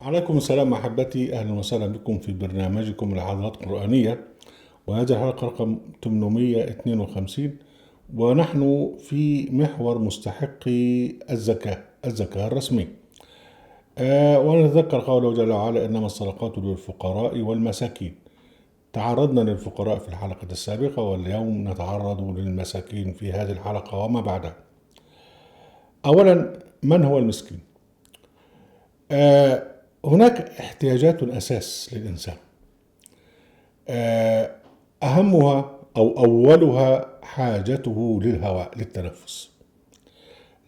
عليكم السلام أحبتي، أهلا وسهلا بكم في برنامجكم لحظات قرآنية. وهذه الحلقة رقم 852، ونحن في محور مستحقي الزكاة الرسمي. ونتذكر قوله جل وعلا: إنما الصدقات للفقراء والمساكين. تعرضنا للفقراء في الحلقة السابقة، واليوم نتعرض للمساكين في هذه الحلقة وما بعدها. أولا، من هو المسكين؟ هناك احتياجات أساس للإنسان، أهمها أو أولها حاجته للهواء للتنفس.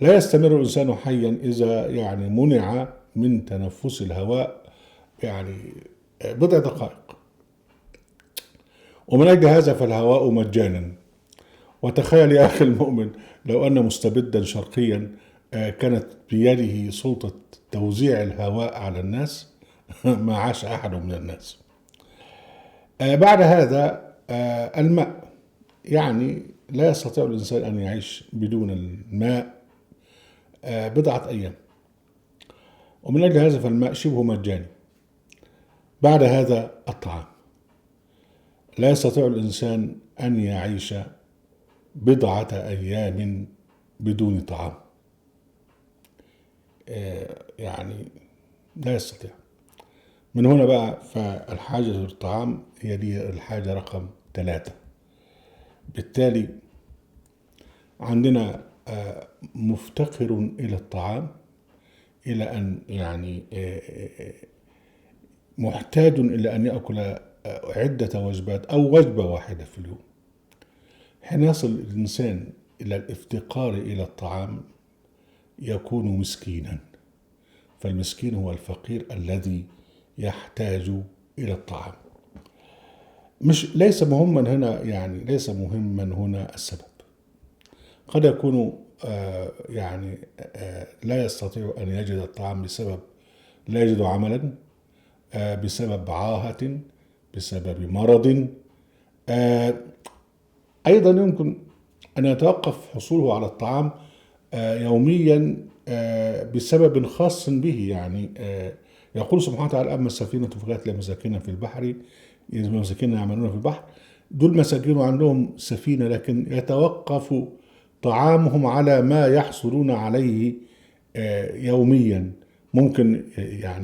لا يستمر الإنسان حيا إذا منع من تنفس الهواء بضع دقائق. ومن أجل هذا فالهواء مجانا. وتخيل يا أخي المؤمن لو أن مستبدا شرقيا كانت بيده سلطة توزيع الهواء على الناس ما عاش أحد من الناس. بعد هذا الماء، لا يستطيع الإنسان أن يعيش بدون الماء بضعة أيام، ومن أجل هذا فالماء شبه مجاني. بعد هذا الطعام، لا يستطيع الإنسان أن يعيش بضعة أيام بدون طعام، لا يستطيع. من هنا بقى فالحاجة للطعام هي دي الحاجة رقم 3. بالتالي عندنا مفتقر إلى الطعام، إلى أن محتاج إلى أن يأكل عدة وجبات أو وجبة واحدة في اليوم. حين يصل الإنسان إلى الافتقار إلى الطعام يكون مسكينا. فالمسكين هو الفقير الذي يحتاج إلى الطعام. ليس مهما هنا السبب. قد يكون لا يستطيع أن يجد الطعام بسبب لا يجد عملا، بسبب عاهة، بسبب مرض. أيضا يمكن أن يتوقف حصوله على الطعام يوميا بسبب خاص به. يقول سبحانه وتعالى: أما السفينة فكانت لمساكين في البحر، مساكين يعملون في البحر. دول مساكين عندهم سفينة، لكن يتوقف طعامهم على ما يحصلون عليه يوميا. ممكن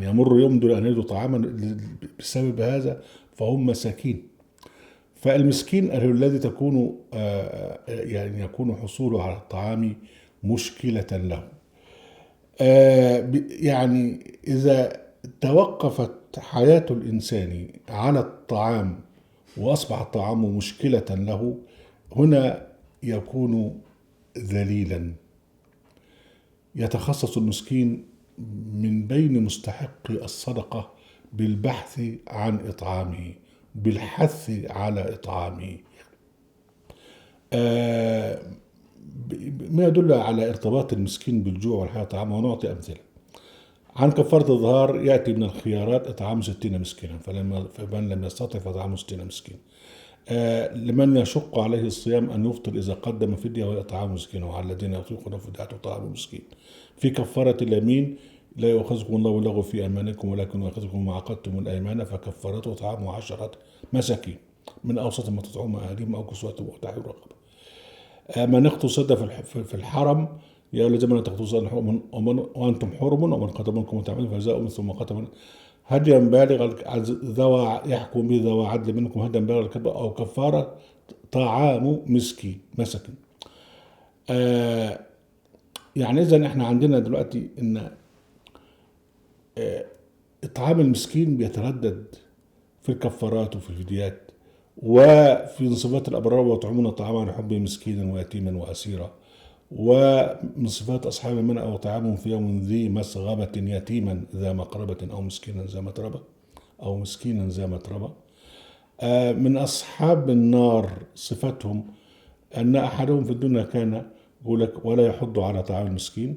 يمر يوم دون أن يجدوا طعاما بسبب هذا، فهم مساكين. فالمسكين الذي تكون يكون حصوله على الطعام مشكلة له. إذا توقفت حياة الإنسان على الطعام وأصبح الطعام مشكلة له، هنا يكون ذليلا. يتخصص المسكين من بين مستحقي الصدقة بالبحث عن إطعامه، بالحث على إطعامه، ما يدل على ارتباط المسكين بالجوع والحياة طعامه. ونعطي أمثلة. عن كفارة الظهار يأتي من الخيارات إطعام 60 مسكينا، فمن لم يستطع فإطعام 60 مسكين. لمن يشق عليه الصيام أن يفطر إذا قدم فدية وإطعام مسكين، وعلى الذين يطيقون فدية وطعام مسكين. في كفارة اليمين: لا يؤاخذكم الله باللغو في أيمانكم ولكن يؤاخذكم ما عقدتم الأيمان، فكفارته طعام 10 مساكين من أوسط ما تطعمون أهليهم أو كسوتهم أو تحرير رقبة. من اغتصب في الحرم: يا الذين آمنوا تغتصبوا وأنتم حرم، ومن قتل منكم متعمدا فجزاء مثل ما قتل هديا بالغ يحكم به ذوى عدل منكم هديا بالغ الكعبة، أو كفارة طعام مسكين. إذا إحنا عندنا دلوقتي إن إطعام المسكين بيتردد في الكفارات وفي الفديات، وفي صفات الأبرار: ويطعمون الطعام عن حبه مسكينا ويتيما وأسيرا. ومن صفات أصحاب المنع: وطعامهم في يوم ذي مسغبة يتيما ذا مقربة أو مسكينا ذا متربة. من أصحاب النار صفتهم أن أحدهم في الدنيا كان يقول لك: ولا يحض على طعام المسكين،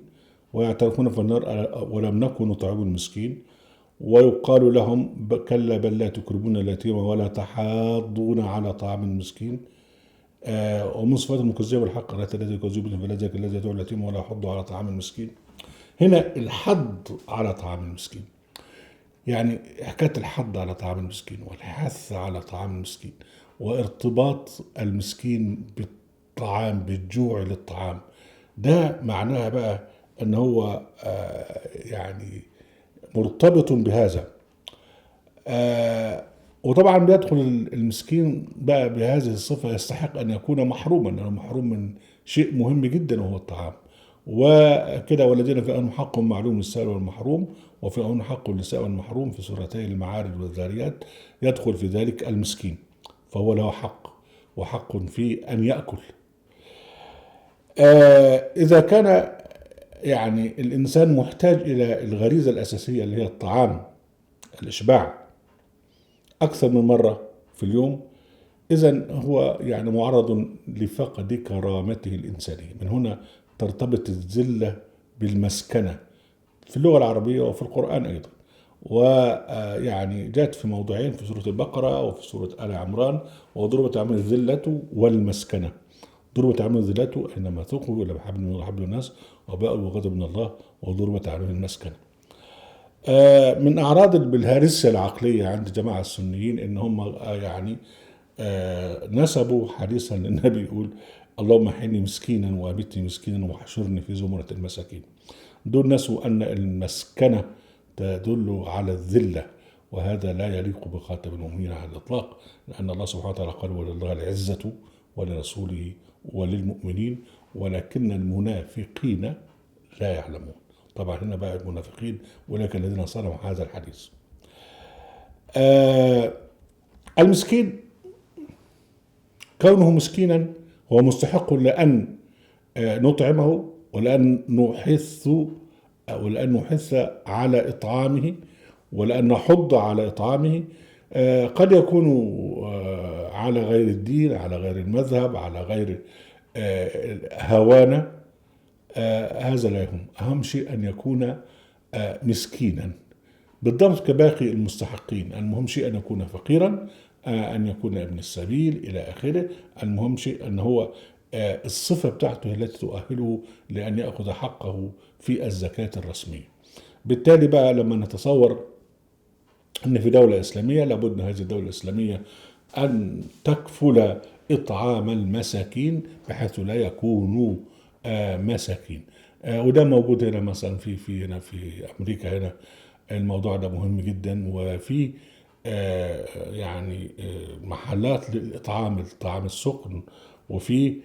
ويعترفون في النار: ولم نكن نطعم المسكين. ويقال لهم: كلا بل لا تكرمون اليتيم ولا تحاضون على طعام المسكين. ومن صفات المكذبين بالحق: لا الذي يكذب فلذلك الذي يدعو اليتيم ولا يحض على طعام المسكين. هنا الحض على طعام المسكين. يعني حكاية الحض على طعام المسكين والحث على طعام المسكين وارتباط المسكين بالطعام، بالجوع للطعام، ده معناها بقى ان هو يعني مرتبط بهذا. وطبعا بيدخل المسكين بقى بهذه الصفة، يستحق أن يكون محروما، أنه محروم من شيء مهم جدا وهو الطعام. وكده والذين في أنهم حق معلوم للسائل والمحروم، وفي أنهم حق للسائل والمحروم في سورتي المعارج والذاريات، يدخل في ذلك المسكين، فهو له حق، وحق في أن يأكل. إذا كان يعني الإنسان محتاج إلى الغريزة الأساسية اللي هي الطعام، الإشباع، أكثر من مرة في اليوم، إذن هو يعني معرض لفقد كرامته الإنسانية. من هنا ترتبط الذلة بالمسكنة في اللغة العربية وفي القرآن أيضا، ويعني جاءت في موضعين في سورة البقرة وفي سورة آل عمران. وضربت عليهم الذلة والمسكنة. ضربت عليهم الذلة أينما ثقوا إلا بحبل من حبل الناس وباءوا بغضب من الله، وضربت عليهم المسكنة. من أعراض البلهارسيا العقلية عند جماعة السنيين إن هم يعني نسبوا حديثا للنبي يقول: اللهم احيني مسكينا وامتني مسكينا وحشرني في زمرة المساكين. دول نسوا أن المسكنة تدل على الذلة، وهذا لا يليق بخاتم المؤمنين على الإطلاق، لأن الله سبحانه وتعالى قال: ولله العزة ولرسوله وللمؤمنين ولكن المنافقين لا يعلمون. طبعا هنا بقى المنافقين أولئك الذين صنعوا هذا الحديث. المسكين كونه مسكينا هو مستحق لأن نطعمه، ولأن نحث على إطعامه، ولأن نحض على إطعامه. قد يكون على غير الدين، على غير المذهب، على غير هوانا، هذا لا يهم. أهم شيء أن يكون مسكينا بالضبط كباقي المستحقين. المهم شيء أن يكون فقيرا، أن يكون ابن السبيل إلى آخره. المهم شيء أن هو الصفة بتاعته التي تؤهله لأن يأخذ حقه في الزكاة الرسمية. بالتالي بقى لما نتصور أن في دولة إسلامية، لابد هذه الدولة الإسلامية أن تكفل إطعام المساكين بحيث لا يكونوا مساكين. وده موجود هنا مثلا هنا في أمريكا. هنا الموضوع ده مهم جدا، وفي يعني محلات للإطعام، الطعام السخن، وفي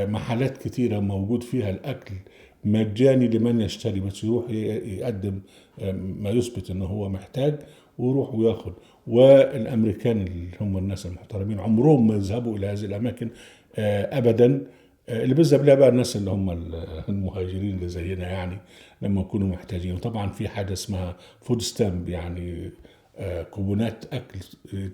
محلات كتيرة موجود فيها الأكل مجاني لمن يشتري، بس يروح يقدم ما يثبت أنه هو محتاج ويروح وياخد. والأمريكان اللي هم الناس المحترمين عمرهم ما يذهبوا إلى هذه الأماكن أبدا. اللي بيذهب لها بقى الناس اللي هم المهاجرين اللي زينا، يعني لما يكونوا محتاجين. وطبعا في حاجة اسمها فود ستامب، يعني كوبونات أكل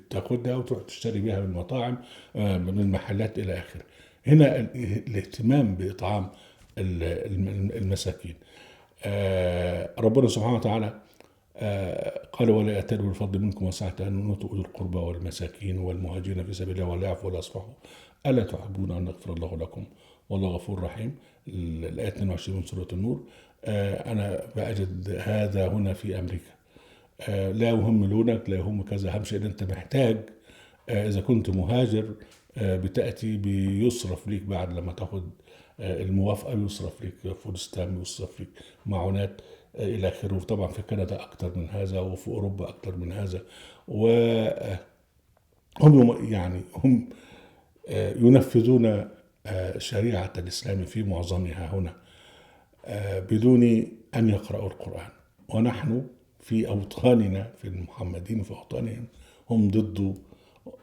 تاخدها وتروح تشتري بيها من المطاعم، من المحلات إلى آخره. هنا الاهتمام بإطعام المساكين. ربنا سبحانه وتعالى قال: ولا يأتلوا الفضل منكم وسعة أن يؤتوا أولي القربى والمساكين والمهاجرين في سبيل الله ولا يعفوا ولا يصفحوا ألا تحبون أن يغفر الله لكم والله غفور رحيم. الآية 22 من سورة النور. أنا بأجد هذا هنا في أمريكا. لا يهم لونك، لا يهم كذا، أهم شيء أن أنت محتاج. إذا كنت مهاجر بتأتي بيصرف ليك بعد لما تاخد الموافقة، يصرف ليك فود ستامب، يصرف ليك معونات إلى آخره. طبعا في كندا أكثر من هذا، وفي أوروبا أكثر من هذا. وهم يعني هم ينفذون شريعة الإسلام في معظمها هنا بدون أن يقرأوا القرآن. ونحن في أوطاننا، في المحمدين في أوطانهم، هم ضد،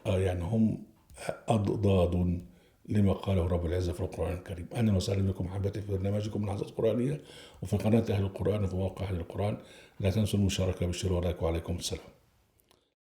يعني هم أضداد لما قاله رب العزة في القرآن الكريم. أهلا وسهلا بكم أحبتي في برنامجكم من لحظات قرآنية، وفي قناة أهل القرآن وفي موقع أهل القرآن. لا تنسوا المشاركة بالشير واللايك، وعليكم السلام.